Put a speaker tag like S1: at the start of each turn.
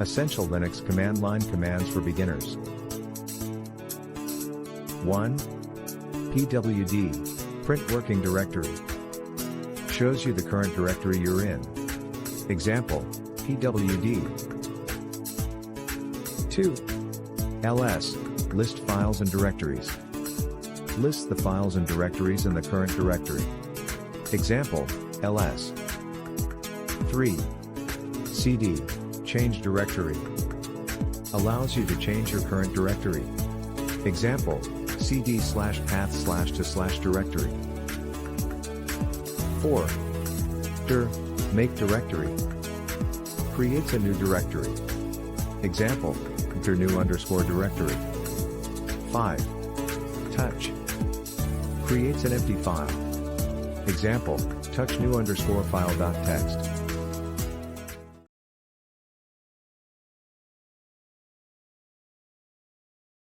S1: Essential Linux command line commands for beginners. 1. pwd, print working directory. Shows you the current directory you're in. Example, pwd. 2. ls, list files and directories. Lists the files and directories in the current directory. Example, ls. 3. cd, change directory. Allows you to change your current directory. Example, cd/path/to/directory. 4. dir, make directory. Creates a new directory. Example, dir new_directory. 5. touch. Creates an empty file. Example, touch new_file.txt.